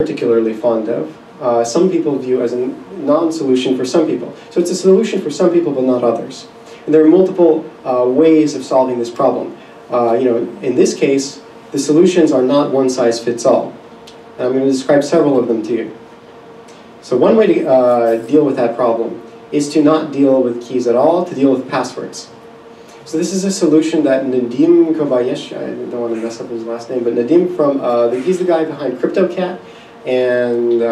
particularly fond of. Some people view as a non-solution for some people. So it's a solution for some people, but not others. And there are multiple ways of solving this problem. In this case, the solutions are not one size fits all. And I'm going to describe several of them to you. So one way to deal with that problem is to not deal with keys at all, to deal with passwords. So this is a solution that Nadim Kobayashi, I don't want to mess up his last name, but Nadim he's the guy behind CryptoCat and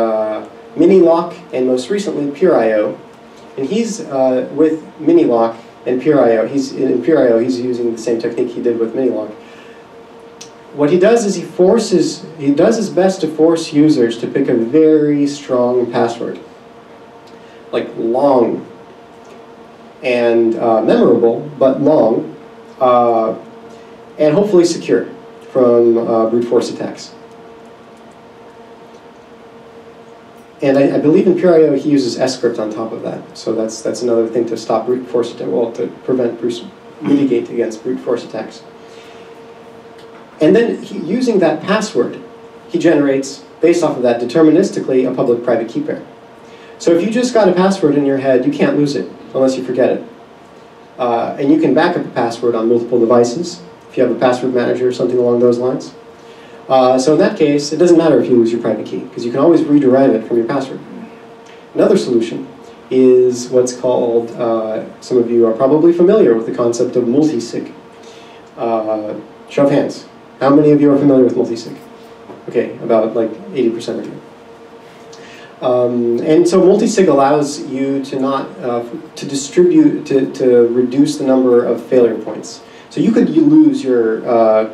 Minilock, and most recently Pure.io. And he's with Minilock and Pure.io. In Pure.io, he's using the same technique he did with Minilock. What he does is he does his best to force users to pick a very strong password, like long and memorable, but long, and hopefully secure from brute force attacks. And I believe in Pure.io he uses script on top of that, so that's another thing to stop brute force attack, well, to mitigate against brute force attacks. And then using that password, he generates, based off of that, deterministically, a public-private key pair. So if you just got a password in your head, you can't lose it unless you forget it. And you can back up a password on multiple devices if you have a password manager or something along those lines. So in that case, it doesn't matter if you lose your private key, because you can always rederive it from your password. Another solution is what's called, some of you are probably familiar with the concept of multi-sig. Show of hands. How many of you are familiar with multi-sig? Okay, about like 80% of you. And so multi-sig allows you to not to distribute to reduce the number of failure points. So you lose your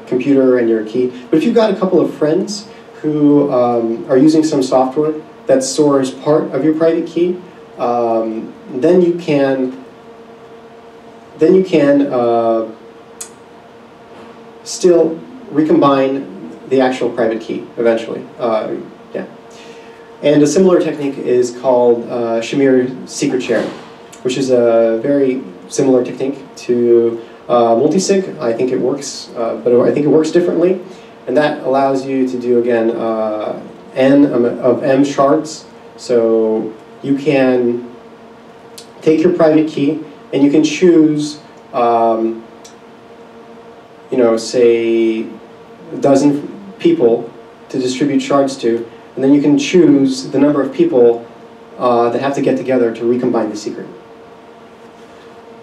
computer and your key, but if you've got a couple of friends who are using some software that stores part of your private key, then you can still recombine the actual private key eventually. Yeah. And a similar technique is called Shamir secret sharing, which is a very similar technique to multi-sig. I think it works, but I think it works differently. And that allows you to do, again, n of m shards. So you can take your private key and you can choose, say a dozen people to distribute shards to, and then you can choose the number of people that have to get together to recombine the secret.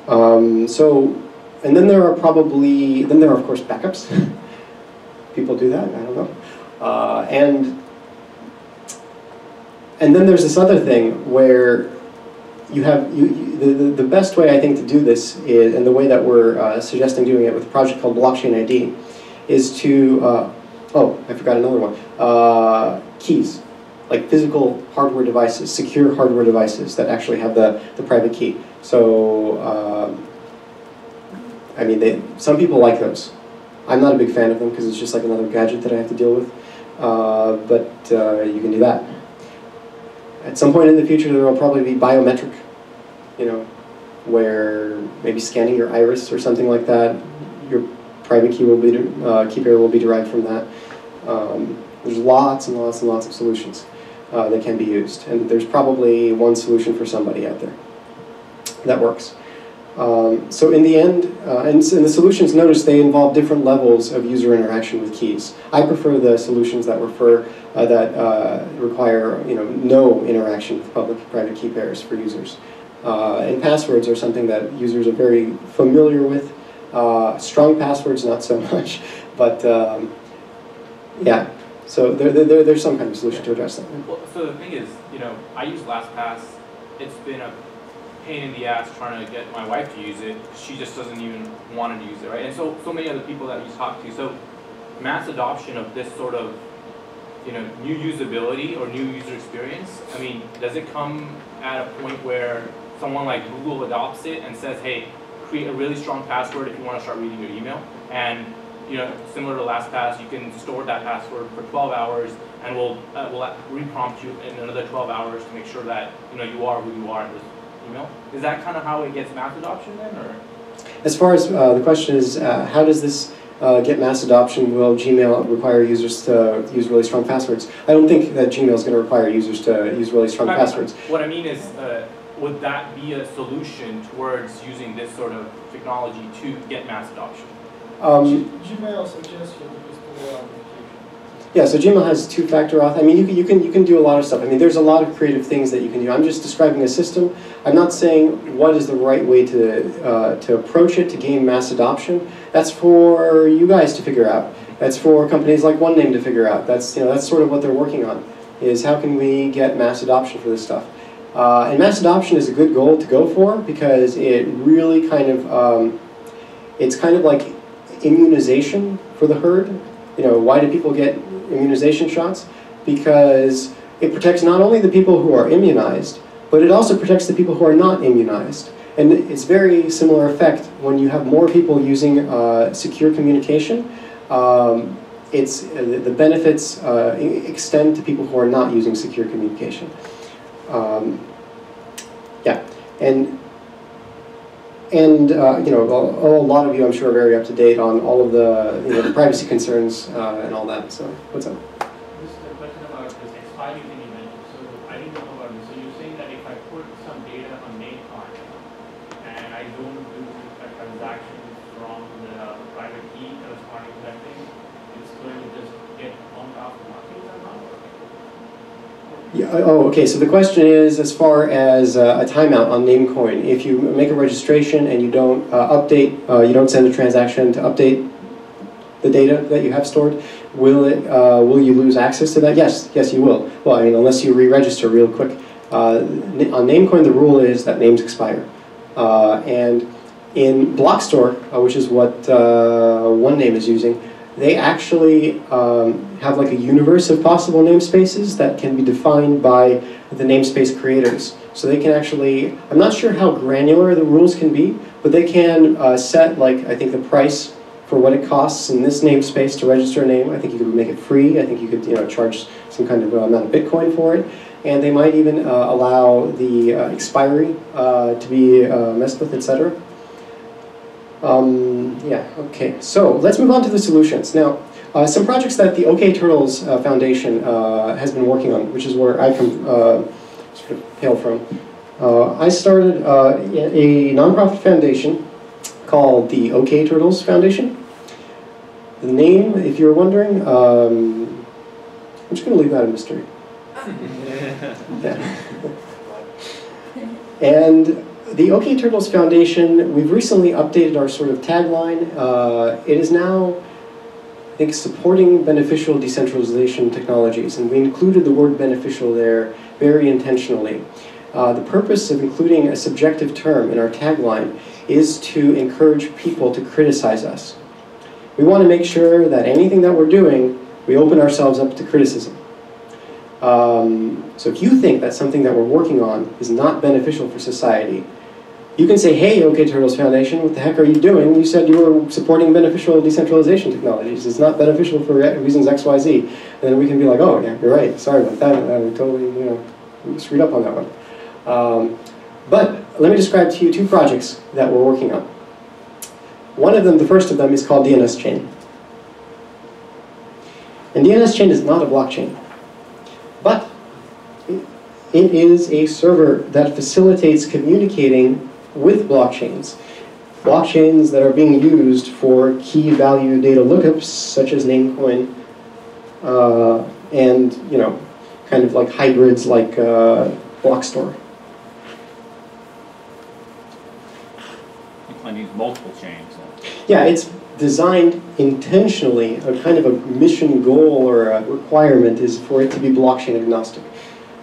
And then there are of course backups. People do that, I don't know. And then there's this other thing where you have, the best way I think to do this is, and the way that we're suggesting doing it with a project called Blockchain ID, is to, oh, I forgot another one, keys, like physical hardware devices, secure hardware devices that actually have the private key. So, I mean, some people like those. I'm not a big fan of them because it's just like another gadget that I have to deal with, but you can do that. At some point in the future, there will probably be biometric, where maybe scanning your iris or something like that, your private key will be key pair will be derived from that. There's lots and lots and lots of solutions that can be used, and there's probably one solution for somebody out there that works. So in the end, and the solutions, notice they involve different levels of user interaction with keys. I prefer the solutions that require no interaction with public-private key pairs for users. And passwords are something that users are very familiar with. Strong passwords, not so much, but yeah. So there's some kind of solution to address that. Well, so the thing is, I use LastPass. It's been a pain in the ass trying to get my wife to use it. She just doesn't even want to use it, right? And so many other people that we talk to. So mass adoption of this sort of new usability or new user experience. I mean, does it come at a point where someone like Google adopts it and says, hey, create a really strong password if you want to start reading your email, and similar to LastPass, you can store that password for 12 hours and we'll re-prompt you in another 12 hours to make sure that you are who you are in this email? Is that kind of how it gets mass adoption then, or? As far as the question is, how does this get mass adoption, will Gmail require users to use really strong passwords? I don't think that Gmail is going to require users to use really strong passwords. What I mean is, would that be a solution towards using this sort of technology to get mass adoption? Gmail suggests you to use two authentication. Yeah, so Gmail has two-factor auth. I mean, you can do a lot of stuff. I mean, there's a lot of creative things that you can do. I'm just describing a system. I'm not saying what is the right way to approach it to gain mass adoption. That's for you guys to figure out. That's for companies like OneName to figure out. That's sort of what they're working on. Is how can we get mass adoption for this stuff? And mass adoption is a good goal to go for because it really kind of it's kind of like immunization for the herd. Why do people get immunization shots? Because it protects not only the people who are immunized, but it also protects the people who are not immunized. And it's very similar effect when you have more people using secure communication. The benefits extend to people who are not using secure communication. Yeah, and a lot of you, I'm sure, are very up to date on all of the privacy concerns and all that. So, what's up? Just a question about this expiry thing you mentioned. So, I didn't know about this. So, you're saying that if I put some data on Namecoin and I don't do a transaction from the private key corresponding to that thing, it's going to just get bumped off the market somehow? Yeah, oh, okay. So the question is, as far as a timeout on Namecoin, if you make a registration and you don't update, you don't send a transaction to update the data that you have stored, will you lose access to that? Yes, you will. Well, I mean, unless you re-register real quick. On Namecoin, the rule is that names expire, and in Blockstore, which is what OneName is using, they actually have like a universe of possible namespaces that can be defined by the namespace creators. So they can actually, I'm not sure how granular the rules can be, but they can set, like, I think the price for what it costs in this namespace to register a name. I think you could make it free. I think you could charge some kind of amount of Bitcoin for it. And they might even allow the expiry to be messed with, etc. Yeah, okay, so let's move on to the solutions. Now, some projects that the OK Turtles Foundation has been working on, which is where I sort of hail from. I started a nonprofit foundation called the OK Turtles Foundation. The name, if you're wondering, I'm just going to leave that a mystery. Yeah. And the OK Turtles Foundation, we've recently updated our sort of tagline. It is now, I think, supporting beneficial decentralization technologies, and we included the word beneficial there very intentionally. The purpose of including a subjective term in our tagline is to encourage people to criticize us. We want to make sure that anything that we're doing, we open ourselves up to criticism. So if you think that something that we're working on is not beneficial for society, you can say, hey, OK Turtles Foundation, what the heck are you doing? You said you were supporting beneficial decentralization technologies. It's not beneficial for reasons X, Y, Z. And then we can be like, oh, yeah, you're right. Sorry about that. I totally screwed up on that one. But let me describe to you two projects that we're working on. One of them, the first of them, is called DNSChain. And DNSChain is not a blockchain. But it is a server that facilitates communicating with blockchains. Blockchains that are being used for key value data lookups, such as Namecoin, and kind of like hybrids like Blockstore. You can use multiple chains. Yeah, it's designed intentionally. A kind of a mission goal or a requirement is for it to be blockchain agnostic.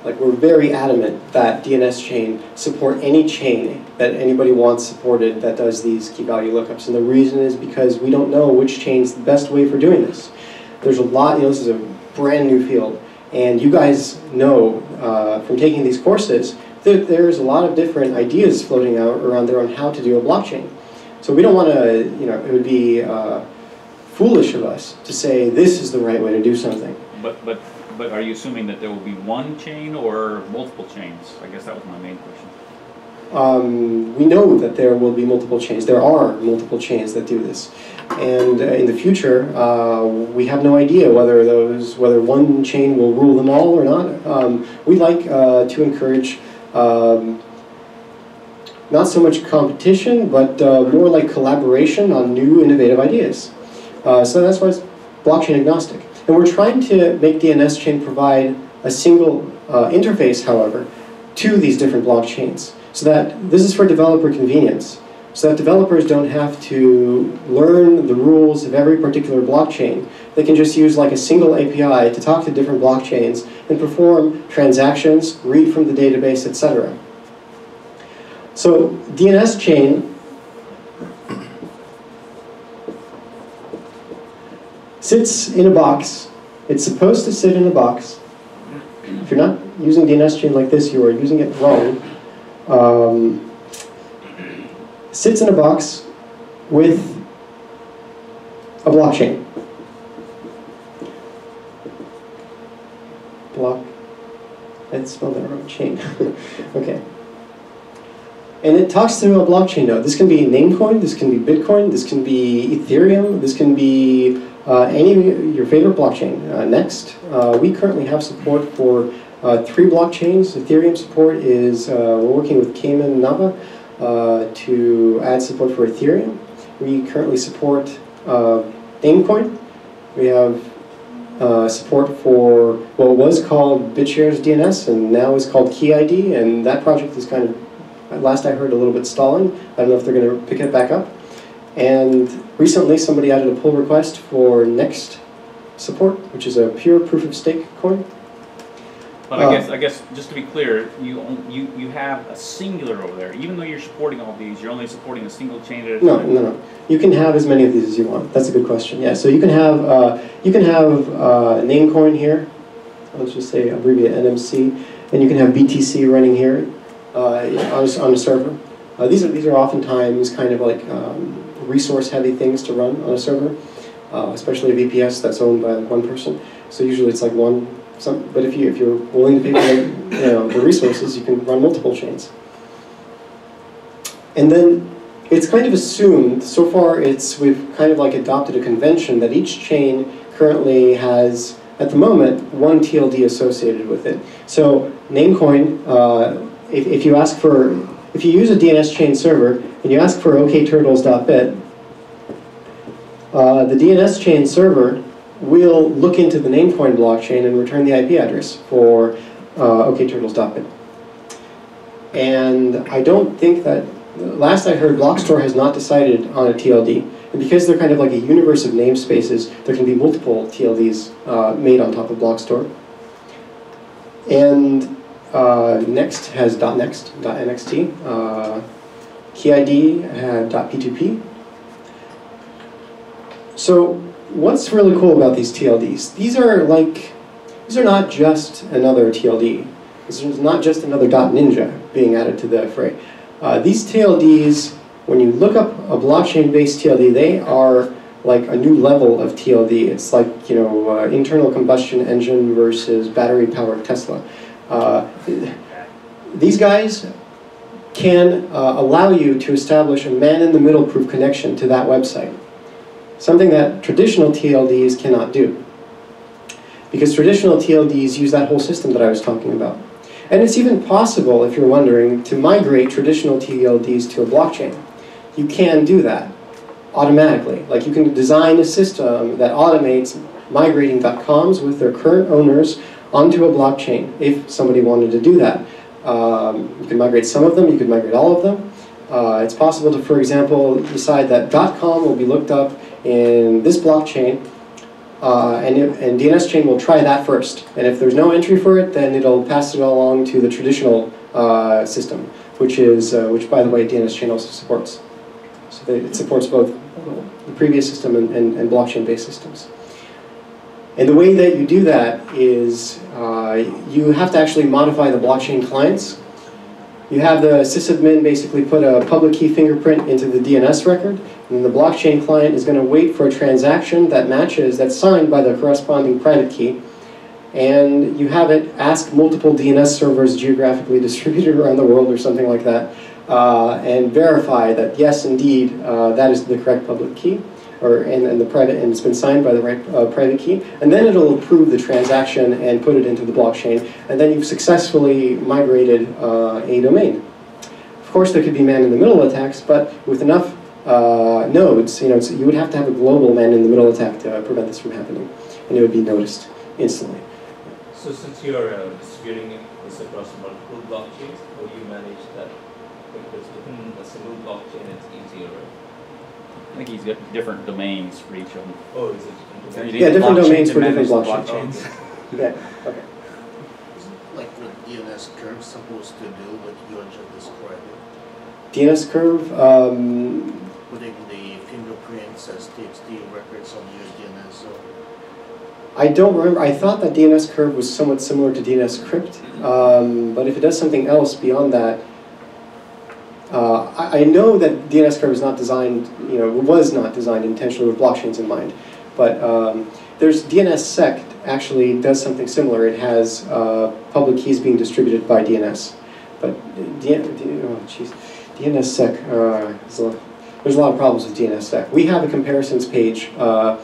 Like, we're very adamant that DNSChain support any chain that anybody wants supported that does these key value lookups. And the reason is because we don't know which chain's the best way for doing this. There's a lot, this is a brand new field. And you guys know from taking these courses that there's a lot of different ideas floating out around there on how to do a blockchain. So we don't want to, it would be foolish of us to say this is the right way to do something. But are you assuming that there will be one chain or multiple chains? I guess that was my main question. we know that there will be multiple chains. There are multiple chains that do this. And in the future, we have no idea whether one chain will rule them all or not. We like to encourage not so much competition, but more like collaboration on new innovative ideas. So that's why it's blockchain agnostic. And we're trying to make DNSChain provide a single interface, however, to these different blockchains. So that this is for developer convenience. So that developers don't have to learn the rules of every particular blockchain. They can just use like a single API to talk to different blockchains and perform transactions, read from the database, etc. So DNSChain sits in a box. It's supposed to sit in a box. If you're not using DNSChain like this, you are using it wrong. Sits in a box with a blockchain. I spelled that wrong. Chain. Okay. And it talks to a blockchain node. This can be Namecoin, this can be Bitcoin, this can be Ethereum, this can be any of your favorite blockchain. Next, we currently have support for 3 blockchains. Ethereum support is, we're working with Cayman Nava to add support for Ethereum. We currently support Namecoin. We have support for what was called BitShares DNS and now is called KeyID, and that project is kind of, last I heard, a little bit stalling. I don't know if they're going to pick it back up. And recently somebody added a pull request for Next support, which is a pure proof-of-stake coin. But I guess just to be clear, you have a singular over there. Even though you're supporting all these, you're only supporting a single chain at a time. No. You can have as many of these as you want. That's a good question. Yeah. So you can have Namecoin here. Let's just say abbreviate NMC, and you can have BTC running here on a server. These are oftentimes kind of like resource-heavy things to run on a server, especially a VPS that's owned by one person. So usually it's like but if you're willing to pay for the resources, you can run multiple chains. And then it's kind of assumed, so far we've kind of like adopted a convention that each chain currently has, at the moment, one TLD associated with it. So Namecoin, if you use a DNSChain server and you ask for okturtles.bit, the DNSChain server will look into the Namecoin blockchain and return the IP address for okturtles.bit. And I don't think that, last I heard, Blockstore has not decided on a TLD. And because they're kind of like a universe of namespaces, there can be multiple TLDs made on top of Blockstore. And Next has .next, .nxt, KeyID had .p2p. So what's really cool about these TLDs? These are not just another TLD. This is not just another .ninja being added to the fray. These TLDs, when you look up a blockchain-based TLD, they are like a new level of TLD. It's like, internal combustion engine versus battery-powered Tesla. These guys can allow you to establish a man-in-the-middle proof connection to that website. Something that traditional TLDs cannot do. Because traditional TLDs use that whole system that I was talking about. And it's even possible, if you're wondering, to migrate traditional TLDs to a blockchain. You can do that automatically. Like you can design a system that automates migrating .coms with their current owners onto a blockchain if somebody wanted to do that. You can migrate some of them, you could migrate all of them. It's possible to, for example, decide that .com will be looked up in this blockchain, and DNSChain will try that first. And if there's no entry for it, then it'll pass it along to the traditional system, which by the way, DNSChain also supports. So it supports both the previous system and blockchain-based systems. And the way that you do that is you have to actually modify the blockchain clients. You have the sysadmin basically put a public key fingerprint into the DNS record, and the blockchain client is going to wait for a transaction that matches, that's signed by the corresponding private key, and you have it ask multiple DNS servers geographically distributed around the world or something like that and verify that yes, indeed, that is the correct public key, and the private, and it's been signed by the right private key, and then it'll approve the transaction and put it into the blockchain, and then you've successfully migrated a domain. Of course, there could be man-in-the-middle attacks, but with enough nodes, you would have to have a global man-in-the-middle attack to prevent this from happening, and it would be noticed instantly. So since you're distributing this across multiple blockchains, how do you manage that? Because within a single blockchain, it's easier, right? I think he's got different domains for each of them. Oh, is it? So you need Yeah, a different blockchain domains to for different manage the blockchains. Yeah, okay. Like what DNS curve supposed to do, what you just described? DNS curve, Putting the fingerprints as TXT records on your DNS. So I don't remember. I thought that DNS curve was somewhat similar to DNS crypt, but if it does something else beyond that, I know that DNS curve is not designed, was not designed intentionally with blockchains in mind, but there's DNSSEC actually does something similar. It has public keys being distributed by DNS, but DNSSEC, there's a lot of problems with DNSSEC. We have a comparisons page of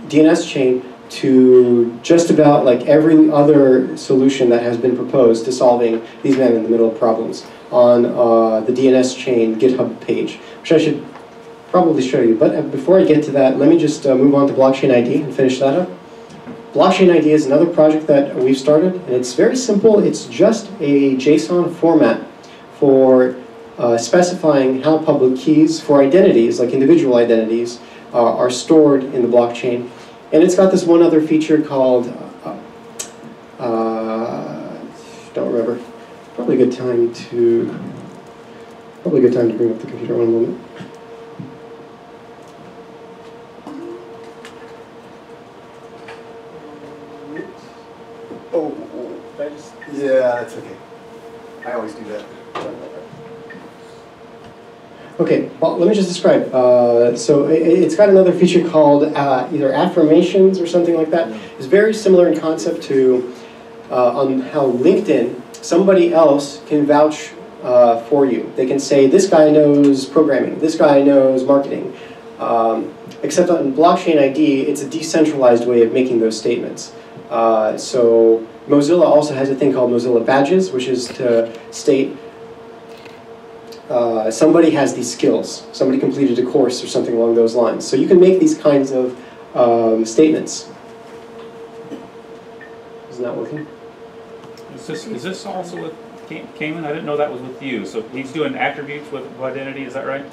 DNSChain to just about like every other solution that has been proposed to solving these man-in-the-middle problems on the DNSChain GitHub page, which I should probably show you. But before I get to that, let me just move on to Blockchain ID and finish that up. Blockchain ID is another project that we've started, and it's very simple. It's just a JSON format for specifying how public keys for identities, like individual identities, are stored in the blockchain. And it's got this one other feature called, don't remember, probably a good time to bring up the computer. One moment. Yeah, that's okay. I always do that. Okay, well, let me just describe. So it's got another feature called either affirmations or something like that. It's very similar in concept to on how LinkedIn, somebody else can vouch for you. They can say, this guy knows programming, this guy knows marketing. Except on Blockchain ID, it's a decentralized way of making those statements. So Mozilla also has a thing called Mozilla Badges, which is to state somebody has these skills, somebody completed a course or something along those lines. So you can make these kinds of statements. Isn't that working? Is this also with Cayman? I didn't know that was with you. So he's doing attributes with identity, is that right?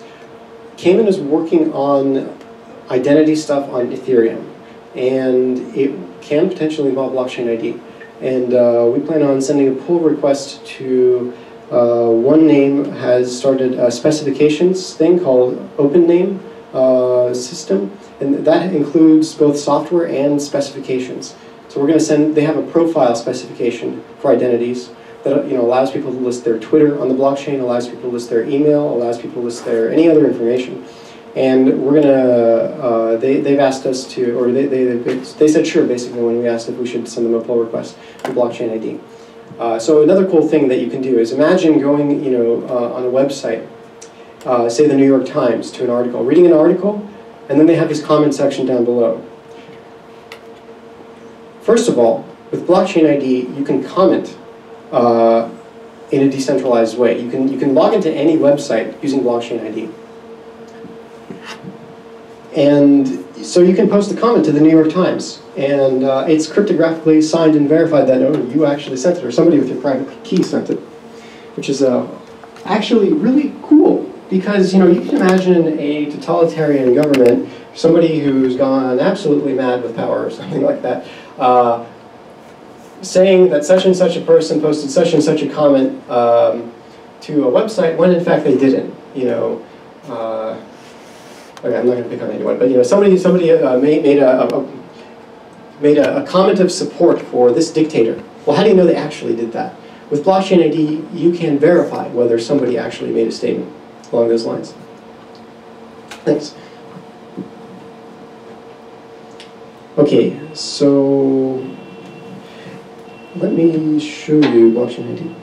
Cayman is working on identity stuff on Ethereum, and it can potentially involve blockchain ID. And we plan on sending a pull request to OneName has started a specifications thing called OpenName system, and that includes both software and specifications. So we're going to send, they have a profile specification for identities that allows people to list their Twitter on the blockchain, allows people to list their email, allows people to list their any other information. And we're gonna, they've asked us to, or they said sure basically when we asked if we should send them a pull request for blockchain ID. So another cool thing that you can do is imagine going, on a website, say the New York Times, to an article, reading an article, and then they have this comment section down below. First of all, with blockchain ID, you can comment in a decentralized way. You can log into any website using blockchain ID. And so you can post a comment to the New York Times, and it's cryptographically signed and verified that, oh, you actually sent it, or somebody with your private key sent it, which is actually really cool, because you can imagine a totalitarian government, somebody who's gone absolutely mad with power or something like that, saying that such and such a person posted such and such a comment to a website when in fact they didn't. Okay, I'm not going to pick on anyone, but somebody made a comment of support for this dictator. Well, how do you know they actually did that? With blockchain ID, you can verify whether somebody actually made a statement along those lines. Thanks. Okay, so let me show you blockchain ID.